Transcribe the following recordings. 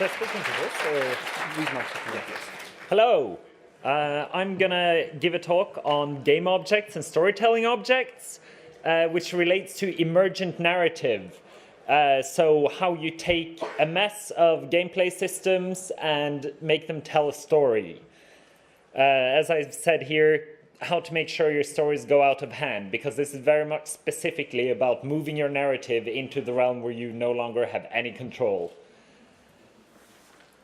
Should I speak into this or use my Hello. I'm going to give a talk on game objects and storytelling objects, which relates to emergent narrative. So how you take a mess of gameplay systems and make them tell a story. As I've said here, how to make sure your stories go out of hand, because this is very much specifically about moving your narrative into the realm where you no longer have any control.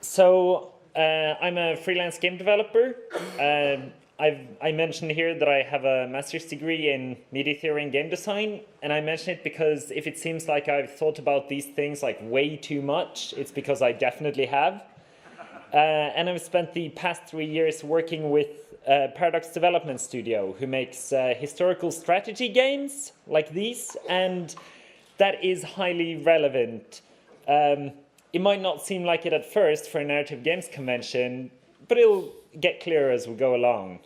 So I'm a freelance game developer. I mentioned here that I have a master's degree in media theory and game design, and I mention it because if it seems like I've thought about these things like way too much, it's because I definitely have. And I've spent the past 3 years working with Paradox Development Studio, who makes historical strategy games like these, and that is highly relevant. It might not seem like it at first for a narrative games convention, but it'll get clearer as we go along.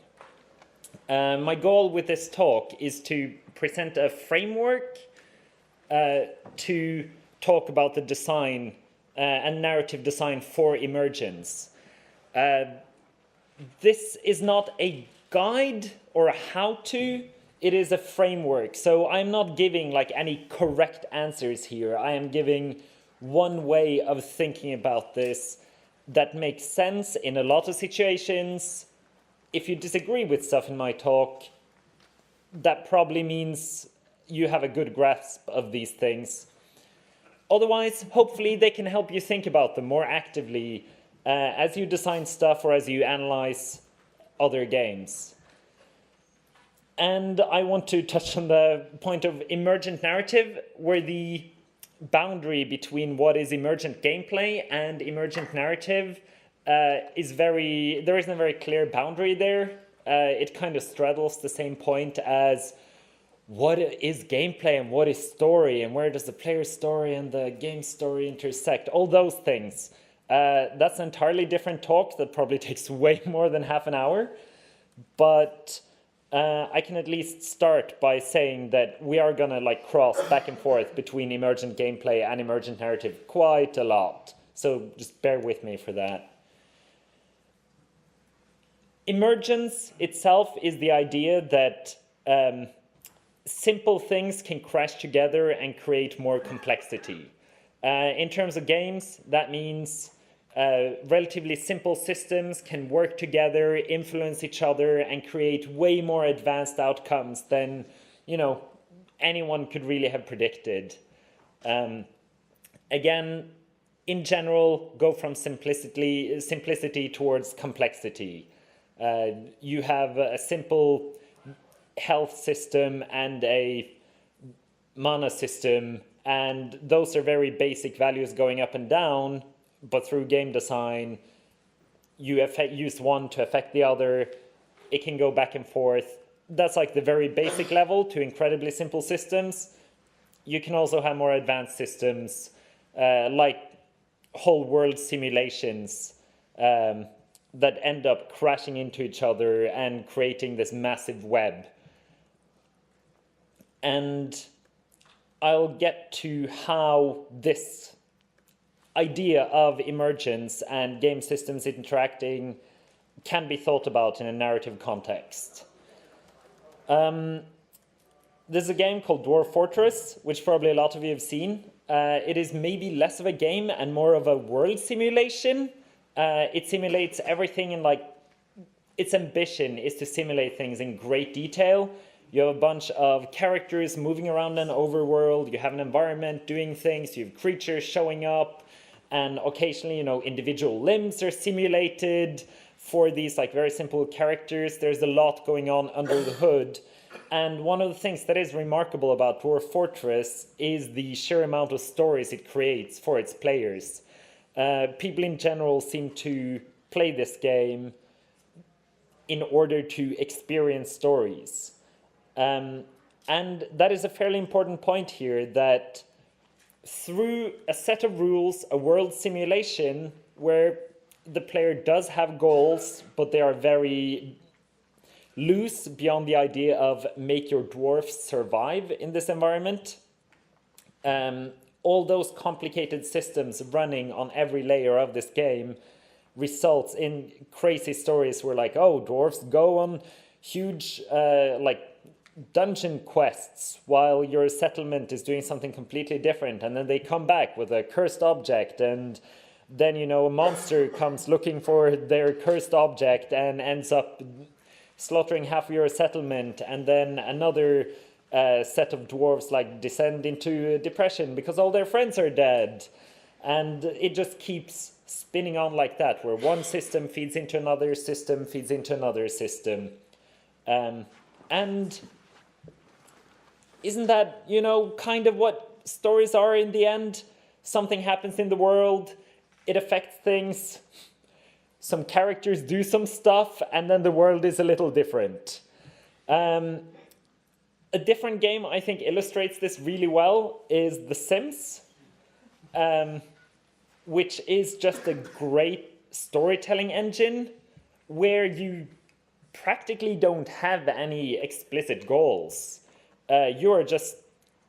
My goal with this talk is to present a framework to talk about the design and narrative design for emergence. This is not a guide or a how-to, it is a framework. So I'm not giving like any correct answers here. I am giving one way of thinking about this that makes sense in a lot of situations. If you disagree with stuff in my talk, that probably means you have a good grasp of these things. Otherwise, hopefully they can help you think about them more actively as you design stuff or as you analyze other games. And I want to touch on the point of emergent narrative, where the boundary between what is emergent gameplay and emergent narrative there isn't a very clear boundary there. It kind of straddles the same point as what is gameplay and what is story, and where does the player's story and the game story intersect, all those things. That's an entirely different talk that probably takes way more than half an hour, but I can at least start by saying that we are gonna like cross back and forth between emergent gameplay and emergent narrative quite a lot. So just bear with me for that. Emergence itself is the idea that simple things can crash together and create more complexity. In terms of games, that means relatively simple systems can work together, influence each other, and create way more advanced outcomes than, anyone could really have predicted. Again, in general, go from simplicity towards complexity. You have a simple health system and a mana system, and those are very basic values going up and down. But through game design, you use one to affect the other. It can go back and forth. That's like the very basic level to incredibly simple systems. You can also have more advanced systems, like whole world simulations that end up crashing into each other and creating this massive web. And I'll get to how this idea of emergence and game systems interacting can be thought about in a narrative context. There's a game called Dwarf Fortress, which probably a lot of you have seen. It is maybe less of a game and more of a world simulation. It simulates everything in its ambition is to simulate things in great detail. You have a bunch of characters moving around an overworld, you have an environment doing things, you have creatures showing up, and occasionally, individual limbs are simulated for these very simple characters. There's a lot going on under the hood. And one of the things that is remarkable about Dwarf Fortress is the sheer amount of stories it creates for its players. People in general seem to play this game in order to experience stories. And that is a fairly important point here, that through a set of rules, a world simulation where the player does have goals, but they are very loose beyond the idea of make your dwarfs survive in this environment. all those complicated systems running on every layer of this game results in crazy stories where like, oh, dwarves go on huge like dungeon quests while your settlement is doing something completely different, and then they come back with a cursed object, and then, you know, a monster comes looking for their cursed object and ends up slaughtering half of your settlement, and then another set of dwarves like descend into depression because all their friends are dead. And it just keeps spinning on like that, where one system feeds into another system, feeds into another system. And isn't that, you know, kind of what stories are in the end? Something happens in the world, it affects things, some characters do some stuff, and then the world is a little different. A different game I think illustrates this really well is The Sims, which is just a great storytelling engine where you practically don't have any explicit goals. You're just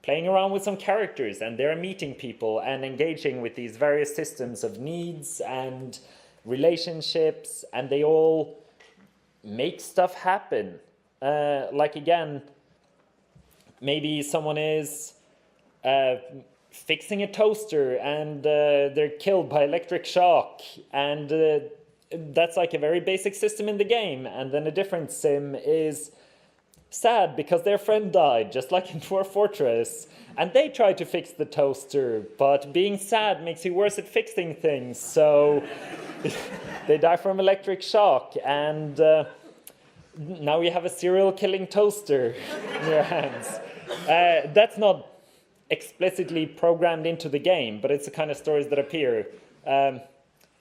playing around with some characters, and they're meeting people and engaging with these various systems of needs and relationships, and they all make stuff happen. Like, again, maybe someone is fixing a toaster and they're killed by electric shock, and that's like a very basic system in the game. And then a different sim is sad because their friend died, just like in Dwarf Fortress, and they try to fix the toaster, but being sad makes you worse at fixing things, so they die from electric shock, and now you have a serial killing toaster in your hands. That's not explicitly programmed into the game, but it's the kind of stories that appear.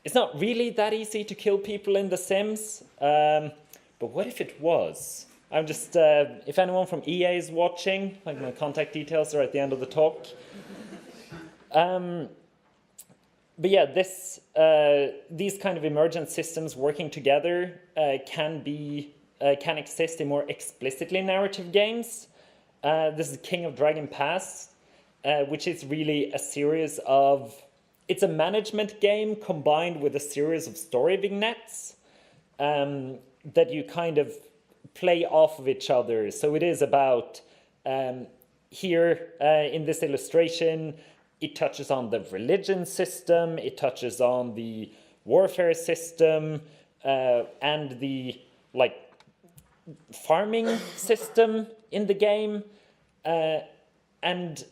It's not really that easy to kill people in The Sims, but what if it was? I'm just, if anyone from EA is watching, like, my contact details are at the end of the talk. But yeah, these kind of emergent systems working together can exist in more explicitly narrative games. This is King of Dragon Pass, which is really a series of... It's a management game combined with a series of story vignettes that you kind of play off of each other. So it is about, here in this illustration, it touches on the religion system, it touches on the warfare system, and the farming system in the game, and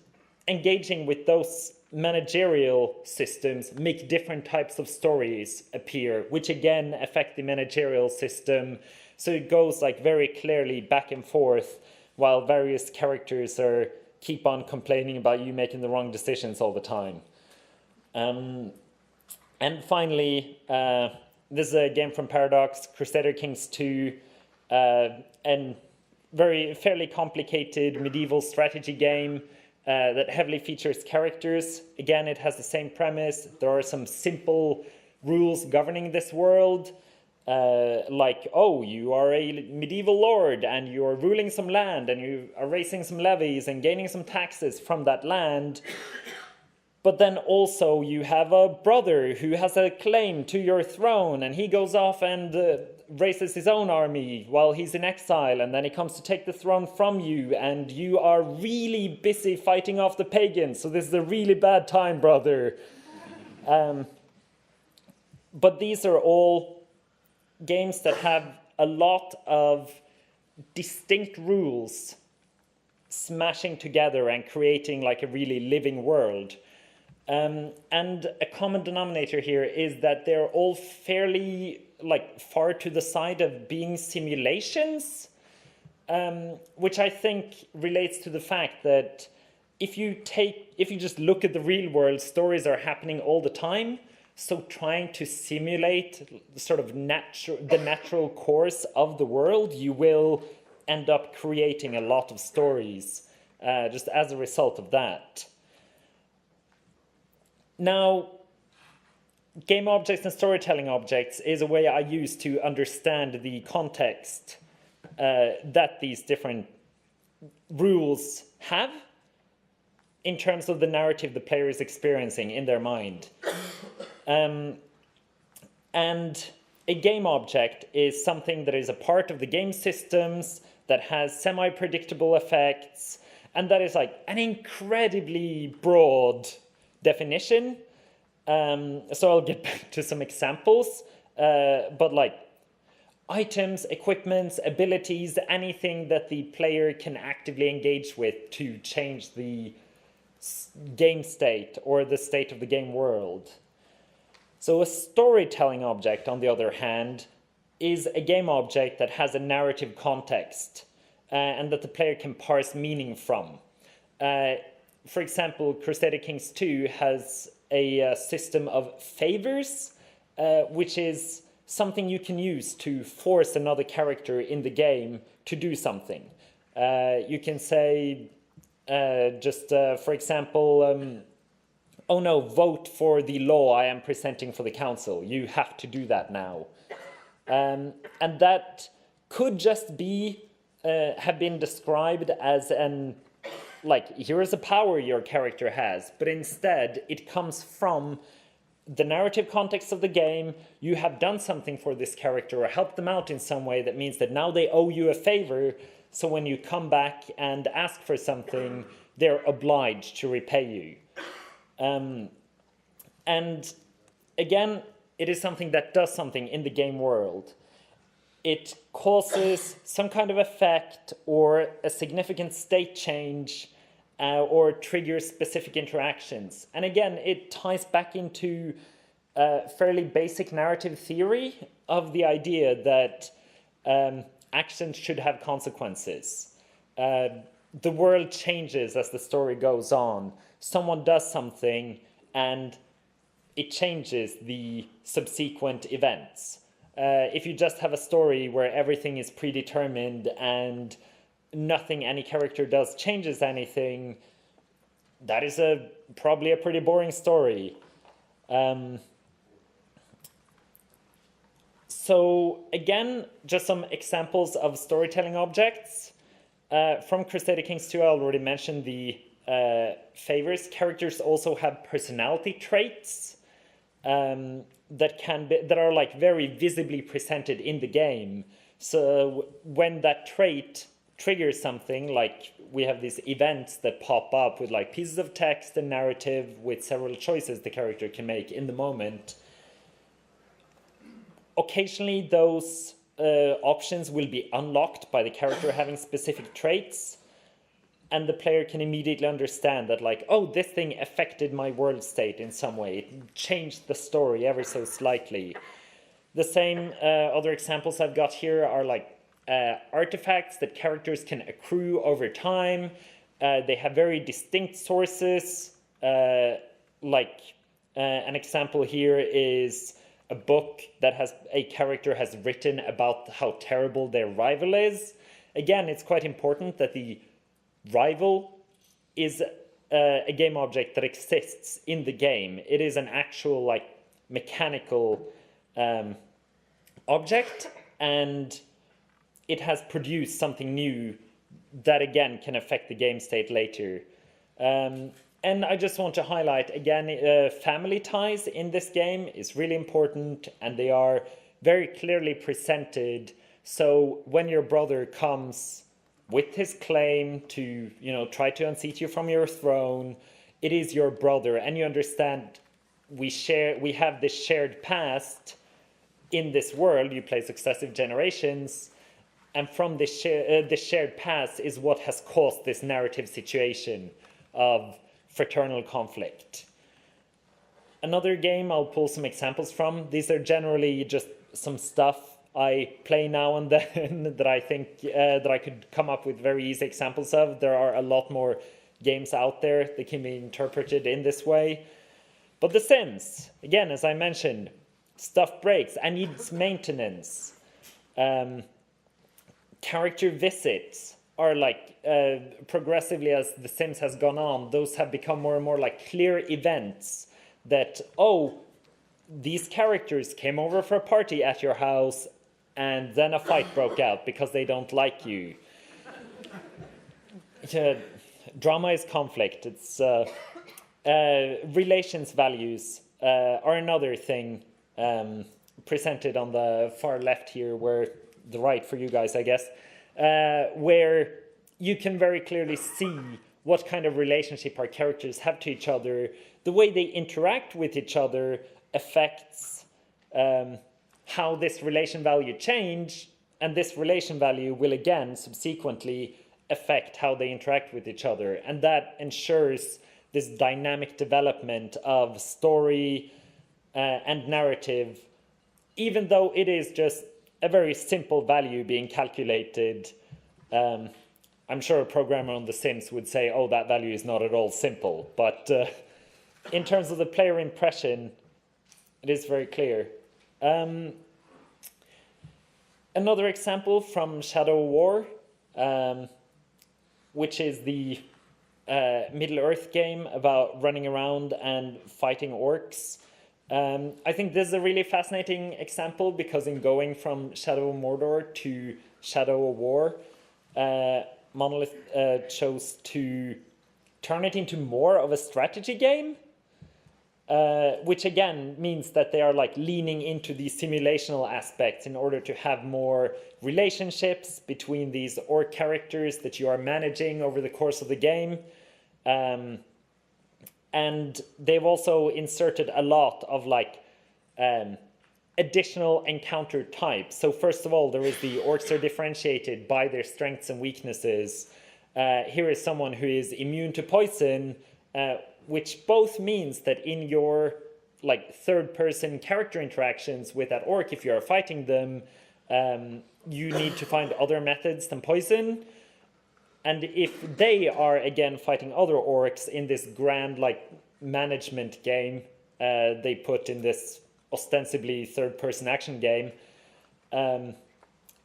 engaging with those managerial systems make different types of stories appear, which again affect the managerial system. So it goes like very clearly back and forth while various characters keep on complaining about you making the wrong decisions all the time. And finally, this is a game from Paradox, Crusader Kings II, and fairly complicated medieval strategy game that heavily features characters. Again, it has the same premise. There are some simple rules governing this world, like, oh, you are a medieval lord and you are ruling some land and you are raising some levies and gaining some taxes from that land. But then also you have a brother who has a claim to your throne, and he goes off and raises his own army while he's in exile, and then he comes to take the throne from you, and you are really busy fighting off the pagans, so this is a really bad time, brother. But these are all games that have a lot of distinct rules smashing together and creating like a really living world. And a common denominator here is that they're all fairly far to the side of being simulations, which I think relates to the fact that if you just look at the real world, stories are happening all the time. So trying to simulate sort of the natural course of the world, you will end up creating a lot of stories just as a result of that. Now, game objects and storytelling objects is a way I use to understand the context that these different rules have. in terms of the narrative the player is experiencing in their mind. And a game object is something that is a part of the game systems, that has semi-predictable effects, and that is like an incredibly broad definition. So I'll get back to some examples, but like items, equipments, abilities, anything that the player can actively engage with to change the game state or the state of the game world. So a storytelling object, on the other hand, is a game object that has a narrative context and that the player can parse meaning from. For example, Crusader Kings II has a system of favors, which is something you can use to force another character in the game to do something. You can say, for example, oh no, vote for the law I am presenting for the council. You have to do that now. And that could just be, have been described as like, here is a power your character has, but instead it comes from the narrative context of the game. You have done something for this character or helped them out in some way that means that now they owe you a favor, so when you come back and ask for something, they're obliged to repay you. And again, it is something that does something in the game world. It causes some kind of effect or a significant state change or triggers specific interactions. And again, it ties back into fairly basic narrative theory of the idea that actions should have consequences. The world changes as the story goes on. Someone does something and it changes the subsequent events. If you just have a story where everything is predetermined and nothing any character does changes anything, that is probably a pretty boring story. So again, just some examples of storytelling objects. From Crusader Kings II, I already mentioned the favors. Characters also have personality traits that are like very visibly presented in the game. So when that trait triggers something, like we have these events that pop up with like pieces of text and narrative with several choices the character can make in the moment. Occasionally those options will be unlocked by the character having specific traits, and the player can immediately understand that, like, oh, this thing affected my world state in some way. It changed the story ever so slightly. The same other examples I've got here are like artifacts that characters can accrue over time. They have very distinct sources. An example here is a book that a character has written about how terrible their rival is. Again, it's quite important that the rival is a game object that exists in the game. It is an actual like mechanical object, and it has produced something new that again can affect the game state later. And I just want to highlight again, family ties in this game is really important, and they are very clearly presented. So when your brother comes with his claim to, try to unseat you from your throne, it is your brother, and you understand we have this shared past in this world. You play successive generations, and from this shared past is what has caused this narrative situation of fraternal conflict. Another game I'll pull some examples from. These are generally just some stuff I play now and then that I think that I could come up with very easy examples of. There are a lot more games out there that can be interpreted in this way. But The Sims, again, as I mentioned, stuff breaks and needs maintenance. Character visits are like progressively as The Sims has gone on, those have become more and more like clear events that, oh, these characters came over for a party at your house and then a fight broke out because they don't like you. drama is conflict. It's relations values are another thing presented on the far left here, where the right for you guys, I guess, where you can very clearly see what kind of relationship our characters have to each other. The way they interact with each other affects how this relation value change, and this relation value will again subsequently affect how they interact with each other. And that ensures this dynamic development of story and narrative, even though it is just a very simple value being calculated. I'm sure a programmer on The Sims would say, oh, that value is not at all simple. But in terms of the player impression, it is very clear. Another example from Shadow War, which is the Middle-earth game about running around and fighting orcs. I think this is a really fascinating example, because in going from Shadow of Mordor to Shadow of War, Monolith chose to turn it into more of a strategy game, which again means that they are like leaning into these simulational aspects in order to have more relationships between these orc characters that you are managing over the course of the game. And they've also inserted a lot of like additional encounter types. So first of all, there is the orcs are differentiated by their strengths and weaknesses. Here is someone who is immune to poison, which both means that in your like third-person character interactions with that orc, if you are fighting them, you need to find other methods than poison. And if they are again fighting other orcs in this grand like management game they put in this ostensibly third-person action game,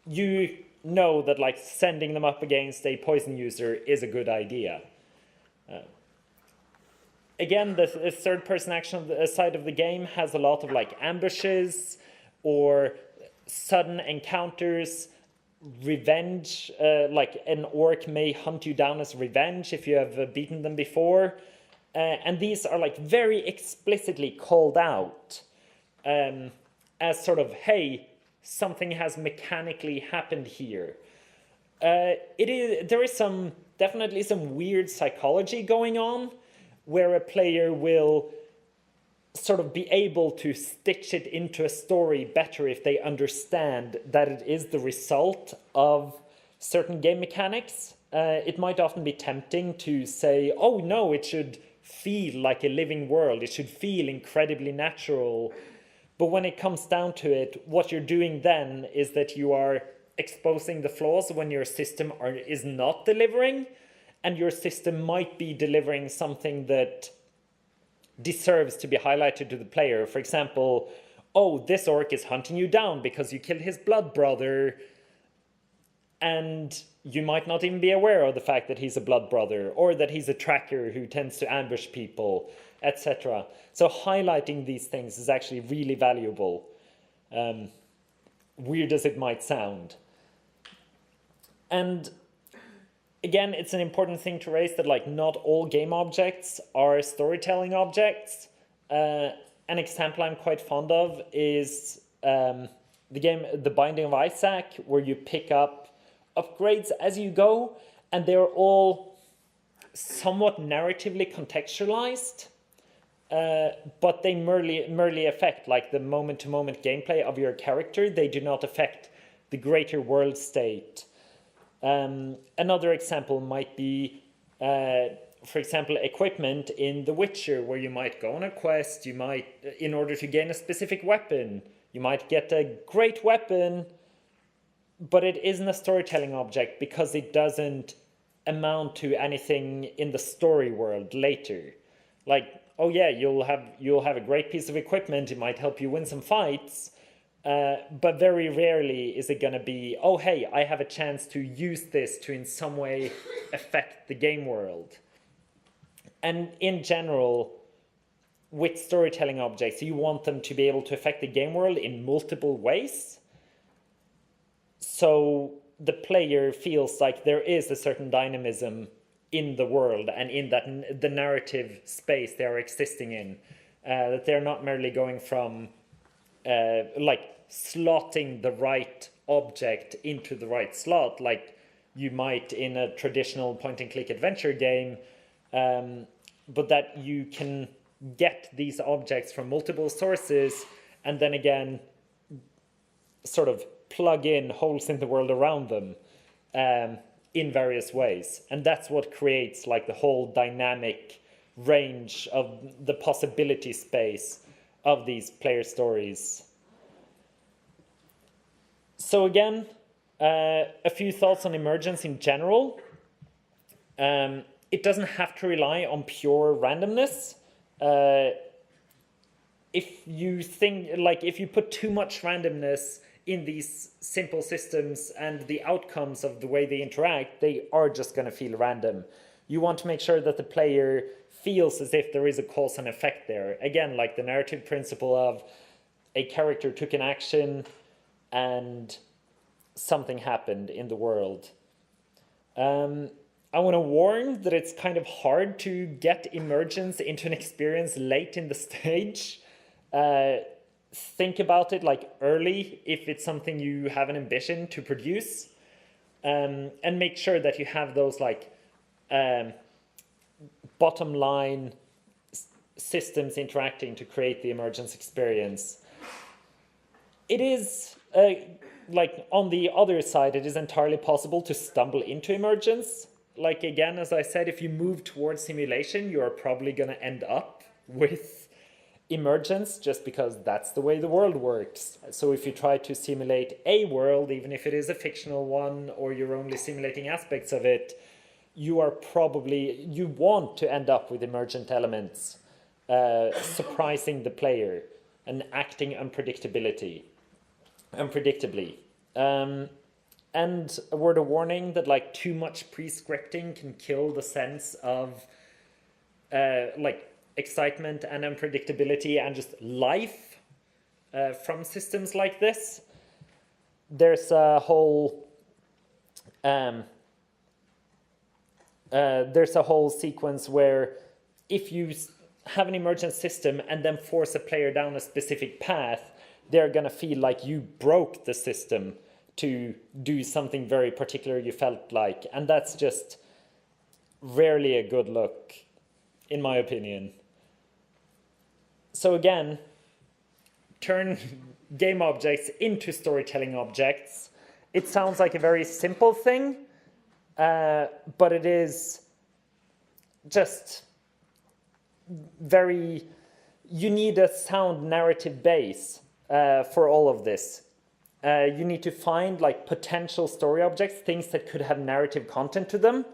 you know that like sending them up against a poison user is a good idea. Again, the third-person action side of the game has a lot of like ambushes or sudden encounters, revenge, like an orc may hunt you down as revenge if you have beaten them before. And these are like very explicitly called out as sort of, hey, something has mechanically happened here. There is definitely some weird psychology going on, where a player will sort of be able to stitch it into a story better if they understand that it is the result of certain game mechanics. It might often be tempting to say, oh no, it should feel like a living world, it should feel incredibly natural. But when it comes down to it, what you're doing then is that you are exposing the flaws when your system is not delivering, and your system might be delivering something that deserves to be highlighted to the player. For example, oh, this orc is hunting you down because you killed his blood brother, and you might not even be aware of the fact that he's a blood brother, or that he's a tracker who tends to ambush people, etc. So highlighting these things is actually really valuable, weird as it might sound. And again, it's an important thing to raise that like not all game objects are storytelling objects. An example I'm quite fond of is the game The Binding of Isaac, where you pick up upgrades as you go, and they're all somewhat narratively contextualized, but they merely affect like the moment-to-moment gameplay of your character. They do not affect the greater world state. Another example might be, for example, equipment in The Witcher, where you might go on a quest, you might, in order to gain a specific weapon, you might get a great weapon, but it isn't a storytelling object because it doesn't amount to anything in the story world later. Like, oh yeah, you'll have a great piece of equipment, it might help you win some fights, but very rarely is it going to be, oh hey, I have a chance to use this to in some way affect the game world. And in general, with storytelling objects, you want them to be able to affect the game world in multiple ways. So the player feels like there is a certain dynamism in the world and in that the narrative space they are existing in. That they're not merely going from like slotting the right object into the right slot like you might in a traditional point-and-click adventure game, but that you can get these objects from multiple sources and then again sort of plug in holes in the world around them in various ways. And that's what creates like the whole dynamic range of the possibility space of these player stories. So again, a few thoughts on emergence in general. It doesn't have to rely on pure randomness. If you put too much randomness in these simple systems and the outcomes of the way they interact, they are just going to feel random. You want to make sure that the player feels as if there is a cause and effect there. Again, like the narrative principle of a character took an action and something happened in the world. I want to warn that it's kind of hard to get emergence into an experience late in the stage. Think about it like early if it's something you have an ambition to produce, and make sure that you have those like bottom line systems interacting to create the emergence experience. It is like on the other side, it is entirely possible to stumble into emergence. Like again, as I said, if you move towards simulation, you are probably going to end up with emergence just because that's the way the world works. So if you try to simulate a world, even if it is a fictional one or you're only simulating aspects of it, you want to end up with emergent elements, surprising the player and acting unpredictably. And a word of warning that like too much pre-scripting can kill the sense of like excitement and unpredictability and just life from systems like this. There's a whole sequence where if you have an emergent system and then force a player down a specific path, they're going to feel like you broke the system to do something very particular you felt like. And that's just rarely a good look, in my opinion. So again, turn game objects into storytelling objects. It sounds like a very simple thing, but it is just very... You need a sound narrative base for all of this. You need to find like potential story objects, things that could have narrative content to them,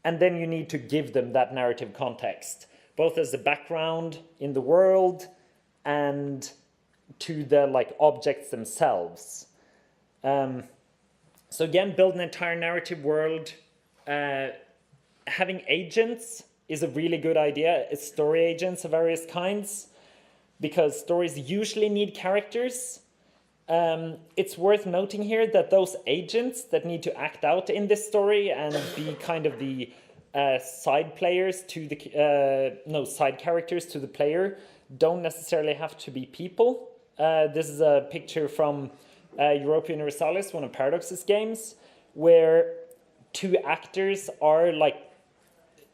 and then you need to give them that narrative context, both as a background in the world and to the like objects themselves. So again, build an entire narrative world. Having agents is a really good idea. It's story agents of various kinds, because stories usually need characters. It's worth noting here that those agents that need to act out in this story and be kind of the side players to the side characters to the player don't necessarily have to be people. This is a picture from Europa Universalis, one of Paradox's games, where two actors are like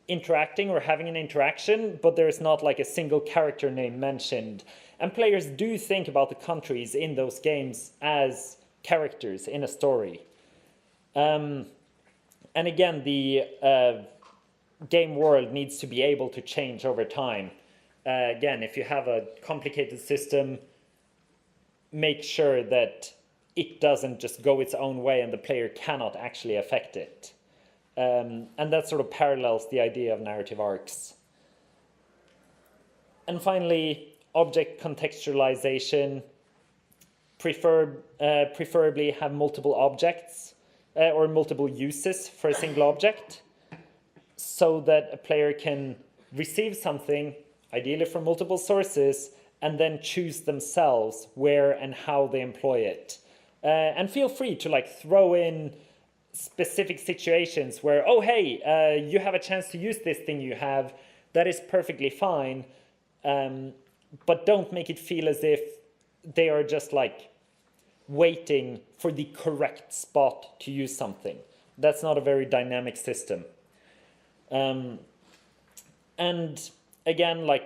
interacting or having an interaction, but there's not like a single character name mentioned. And players do think about the countries in those games as characters in a story. And again, the game world needs to be able to change over time. Again, if you have a complicated system, make sure that it doesn't just go its own way and the player cannot actually affect it. And that sort of parallels the idea of narrative arcs. And finally, object contextualization. Preferably have multiple objects or multiple uses for a single object, so that a player can receive something, ideally from multiple sources, and then choose themselves where and how they employ it. And feel free to like throw in specific situations where, oh, hey, you have a chance to use this thing you have, that is perfectly fine, but don't make it feel as if they are just like waiting for the correct spot to use something. That's not a very dynamic system. And again, like,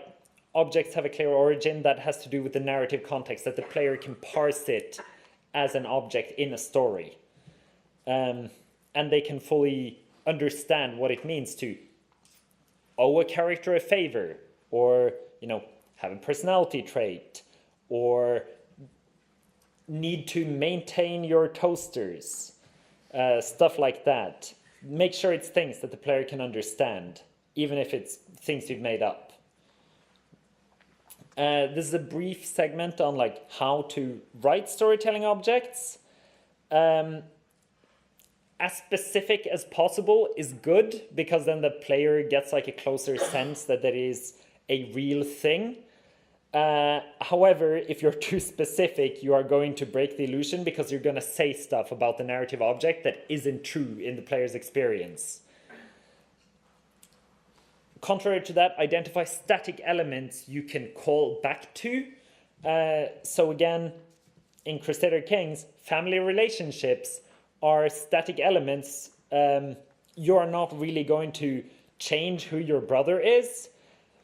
objects have a clear origin that has to do with the narrative context, that the player can parse it as an object in a story. And they can fully understand what it means to owe a character a favor, or, you know, have a personality trait, or need to maintain your toasters, stuff like that. Make sure it's things that the player can understand, even if it's things you've made up. This is a brief segment on like how to write storytelling objects. As specific as possible is good, because then the player gets like a closer sense that that is a real thing. However, if you're too specific, you are going to break the illusion, because you're going to say stuff about the narrative object that isn't true in the player's experience. Contrary to that, identify static elements you can call back to. So again, in Crusader Kings, family relationships are static elements. You are not really going to change who your brother is.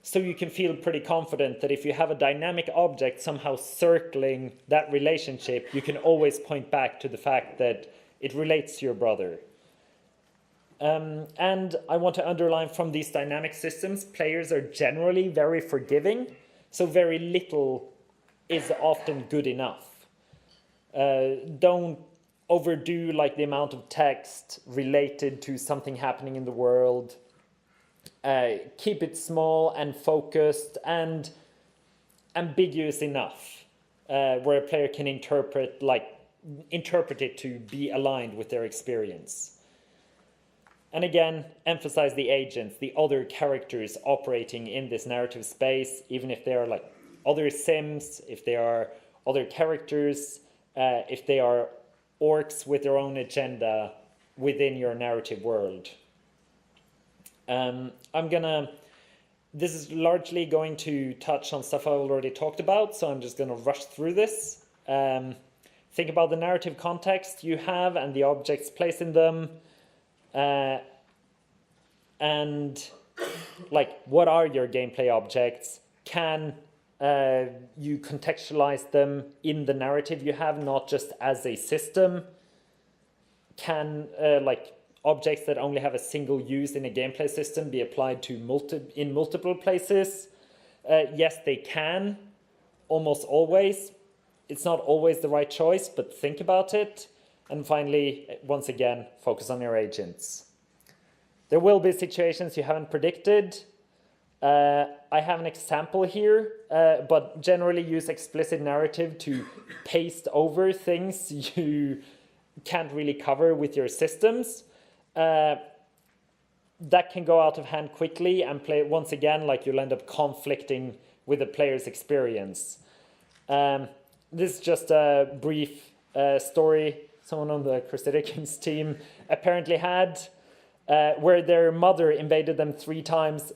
So you can feel pretty confident that if you have a dynamic object somehow circling that relationship, you can always point back to the fact that it relates to your brother. And I want to underline, from these dynamic systems, players are generally very forgiving, so very little is often good enough. Don't overdo like the amount of text related to something happening in the world. Keep it small and focused and ambiguous enough, where a player can interpret it to be aligned with their experience. And again, emphasize the agents, the other characters operating in this narrative space, even if they are like other sims, if they are other characters, if they are orcs with their own agenda within your narrative world. This is largely going to touch on stuff I already talked about, so I'm just going to rush through this. Think about the narrative context you have and the objects placed in them. And like, what are your gameplay objects? Can you contextualize them in the narrative you have, not just as a system? Can like objects that only have a single use in a gameplay system be applied to multiple places? Yes, they can, almost always. It's not always the right choice, but think about it. And finally, once again, focus on your agents. There will be situations you haven't predicted. I have an example here, but generally use explicit narrative to paste over things you can't really cover with your systems. That can go out of hand quickly and play once again, like you'll end up conflicting with the player's experience. This is just a brief story someone on the Crusader Kings team apparently had, where their mother invaded them 3 times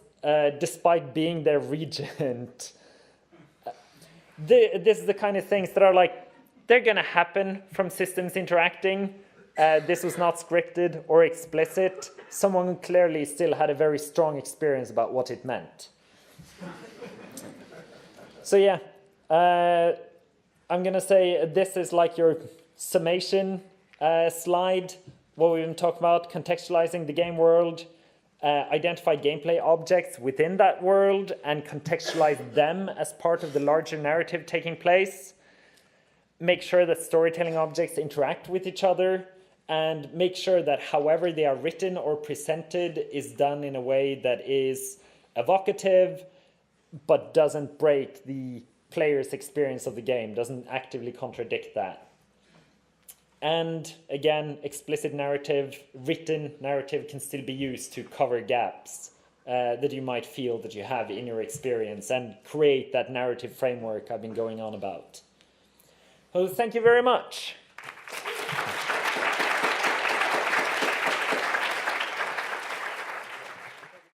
despite being their regent. This is the kind of things that are like, they're going to happen from systems interacting. This was not scripted or explicit. Someone clearly still had a very strong experience about what it meant. So yeah, I'm going to say this is like your summation slide. What we've been talking about: contextualizing the game world, identify gameplay objects within that world and contextualize them as part of the larger narrative taking place. Make sure that storytelling objects interact with each other, and make sure that however they are written or presented is done in a way that is evocative but doesn't break the player's experience of the game, doesn't actively contradict that. And again, explicit narrative, written narrative can still be used to cover gaps that you might feel that you have in your experience and create that narrative framework I've been going on about. So thank you very much.